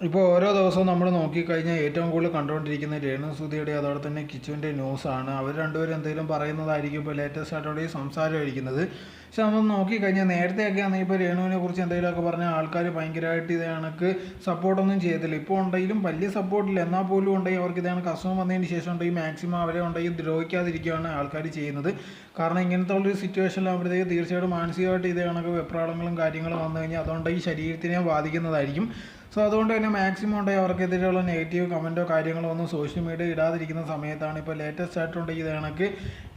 ഇപ്പോൾ ഓരോ ദിവസവും നമ്മൾ നോക്കിക്കഴിഞ്ഞാൽ ഏറ്റവും കൂടുതൽ കണ്ടുകൊണ്ടിരിക്കുന്ന രേണുസുധിയുടെ അതോടെ തന്നെ കിച്ചുവിൻ്റെ ന്യൂസാണ്. അവർ രണ്ടുപേരും എന്തെങ്കിലും പറയുന്നതായിരിക്കും ഇപ്പോൾ ലേറ്റസ്റ്റ് ആയിട്ടുള്ള ഈ സംസാരമായിരിക്കുന്നത്. പക്ഷെ നമ്മൾ നോക്കിക്കഴിഞ്ഞാൽ നേരത്തെയൊക്കെ ആണെങ്കിൽ ഇപ്പോൾ രേണുവിനെ കുറിച്ച് എന്തെങ്കിലുമൊക്കെ പറഞ്ഞാൽ ആൾക്കാർ ഭയങ്കരമായിട്ട് ഇത് കണക്ക് സപ്പോർട്ടൊന്നും ചെയ്യത്തില്ല. ഇപ്പോൾ ഉണ്ടെങ്കിലും വലിയ സപ്പോർട്ടില്ല, എന്നാൽ പോലും ഉണ്ടെങ്കിൽ അവർക്ക് ഇത് കണക്ക് അസുഖം വന്നതിന് ശേഷം ഉണ്ടെങ്കിൽ മാക്സിമം അവരെ ഉണ്ടെങ്കിൽ ദ്രോഹിക്കാതിരിക്കുകയാണ് ആൾക്കാർ ചെയ്യുന്നത്. കാരണം ഇങ്ങനത്തെ ഉള്ളൊരു സിറ്റുവേഷനിലാകുമ്പോഴത്തേക്ക് തീർച്ചയായിട്ടും മാനസികമായിട്ട് ഇത് കണക്ക് വെപ്രാളങ്ങളും കാര്യങ്ങളും വന്നു കഴിഞ്ഞാൽ അതുകൊണ്ട് ഈ ശരീരത്തിനെ ബാധിക്കുന്നതായിരിക്കും. സോ അതുകൊണ്ട് തന്നെ മാക്സിമം ഉണ്ടെങ്കിൽ അവർക്കെതിരെയുള്ള നെഗറ്റീവ് കമൻറ്റോ കാര്യങ്ങളോ ഒന്നും സോഷ്യൽ മീഡിയ ഇടാതിരിക്കുന്ന സമയത്താണ് ഇപ്പോൾ ലേറ്റസ്റ്റ് ആയിട്ടുണ്ടെങ്കിൽ ഇത് കണക്ക്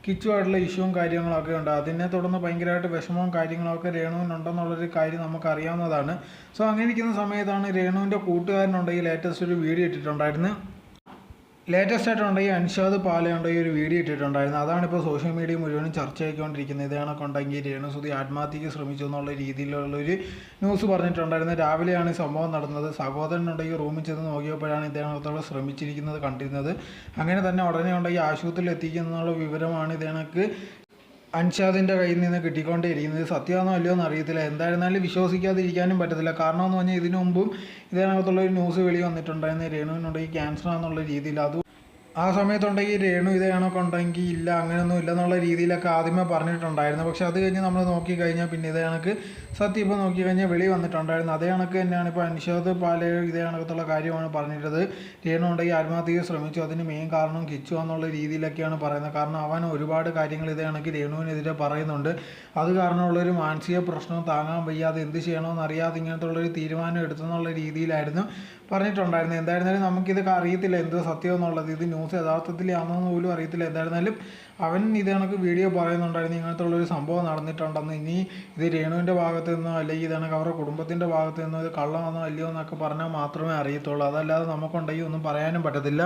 കിച്ചുമായിട്ടുള്ള ഇഷ്യൂവും കാര്യങ്ങളൊക്കെ ഉണ്ട്. അതിനെ തുടർന്ന് ഭയങ്കരമായിട്ട് വിഷമവും കാര്യങ്ങളൊക്കെ രേണുവിനുണ്ടെന്നുള്ളൊരു കാര്യം നമുക്കറിയാവുന്നതാണ്. സോ അങ്ങനെ ഇരിക്കുന്ന സമയത്താണ് രേണുവിൻ്റെ കൂട്ടുകാരനുണ്ടെങ്കിൽ ലേറ്റസ്റ്റ് ഒരു വീഡിയോ ഇട്ടിട്ടുണ്ടായിരുന്നു. ലേറ്റസ്റ്റ് ആയിട്ടുണ്ടെങ്കിൽ അൻഷാദ് പാലയുണ്ടെങ്കിൽ ഒരു വീഡിയോ ഇട്ടിട്ടുണ്ടായിരുന്നു. അതാണിപ്പോൾ സോഷ്യൽ മീഡിയ മുഴുവനും ചർച്ചയായിക്കൊണ്ടിരിക്കുന്നത്. ഇത് കണക്കുണ്ടെങ്കിൽ രേണുസുതി ആത്മഹത്യക്ക് ശ്രമിച്ചു എന്നുള്ള രീതിയിലുള്ളൊരു ന്യൂസ് പറഞ്ഞിട്ടുണ്ടായിരുന്നു. രാവിലെയാണ് ഈ സംഭവം നടന്നത്. സഹോദരനുണ്ടെങ്കിൽ റൂമിൽ ചെന്ന് നോക്കിയപ്പോഴാണ് ഇതേണത്തോളം ശ്രമിച്ചിരിക്കുന്നത് കണ്ടിരുന്നത്. അങ്ങനെ തന്നെ ഉടനെ ഉണ്ടെങ്കിൽ ആശുപത്രിയിൽ എത്തിക്കുന്നുള്ള വിവരമാണ് ഇതേണക്ക് അൻഷാദിൻ്റെ കയ്യിൽ നിന്ന് കിട്ടിക്കൊണ്ടേയിരിക്കുന്നത്. സത്യമാണോ അല്ലയോ എന്ന് അറിയത്തില്ല. എന്തായിരുന്നാലും വിശ്വസിക്കാതിരിക്കാനും പറ്റത്തില്ല. കാരണം എന്ന് പറഞ്ഞാൽ ഇതിനു മുമ്പും ഇതിനകത്തുള്ളൊരു ന്യൂസ് വെളി വന്നിട്ടുണ്ടായിരുന്നു. രേണുവിനുണ്ടെങ്കിൽ ക്യാൻസർ ആണെന്നുള്ള രീതിയിൽ. അത് ആ സമയത്തുണ്ടെങ്കിൽ രേണു ഇത് കണക്ക് ഉണ്ടെങ്കിൽ ഇല്ല, അങ്ങനെയൊന്നും ഇല്ലെന്നുള്ള രീതിയിലൊക്കെ ആദ്യമേ പറഞ്ഞിട്ടുണ്ടായിരുന്നു. പക്ഷെ അത് കഴിഞ്ഞ് നമ്മൾ നോക്കിക്കഴിഞ്ഞാൽ പിന്നെ ഇത് കണക്ക് സത്യം ഇപ്പോൾ നോക്കിക്കഴിഞ്ഞാൽ വെളി വന്നിട്ടുണ്ടായിരുന്നു. അതേ കണക്ക് തന്നെയാണ് ഇപ്പോൾ അൻഷാദ് പാലയ ഇതേ കണക്കത്തുള്ള കാര്യമാണ് പറഞ്ഞിട്ടത്. രേണു ഉണ്ടെങ്കിൽ ആത്മഹത്യക്ക് ശ്രമിച്ചു, അതിന് മെയിൻ കാരണം കിച്ചു എന്നുള്ള രീതിയിലൊക്കെയാണ് പറയുന്നത്. കാരണം അവൻ ഒരുപാട് കാര്യങ്ങൾ ഇതേ കണക്ക് രേണുവിനെതിരെ പറയുന്നുണ്ട്. അത് കാരണമുള്ളൊരു മാനസിക പ്രശ്നവും താങ്ങാൻ വയ്യാതെ എന്ത് ചെയ്യണമെന്ന് അറിയാതെ ഇങ്ങനത്തെ ഉള്ളൊരു തീരുമാനം എടുത്തെന്നുള്ള രീതിയിലായിരുന്നു പറഞ്ഞിട്ടുണ്ടായിരുന്നു. എന്തായിരുന്നാലും നമുക്കിതൊക്കെ അറിയത്തില്ല എന്ത് സത്യം എന്നുള്ളത്. ഇത് ന്യൂസ് യഥാർത്ഥത്തിലാണെന്ന് പോലും അറിയത്തില്ല. എന്തായിരുന്നാലും അവൻ ഇത് കണക്ക് വീഡിയോ പറയുന്നുണ്ടായിരുന്നു ഇങ്ങനത്തെ ഉള്ളൊരു സംഭവം നടന്നിട്ടുണ്ടെന്ന്. ഇനി ഇത് രേണുവിൻ്റെ ഭാഗത്ത് നിന്നോ അല്ലെങ്കിൽ ഇത് കണക്ക് അവരുടെ കുടുംബത്തിൻ്റെ ഭാഗത്ത് നിന്നോ ഇത് കള്ളമാണോ അല്ലയോ എന്നൊക്കെ പറഞ്ഞാൽ മാത്രമേ അറിയത്തുള്ളൂ. അതല്ലാതെ നമുക്കുണ്ടെങ്കിൽ ഒന്നും പറയാനും പറ്റത്തില്ല.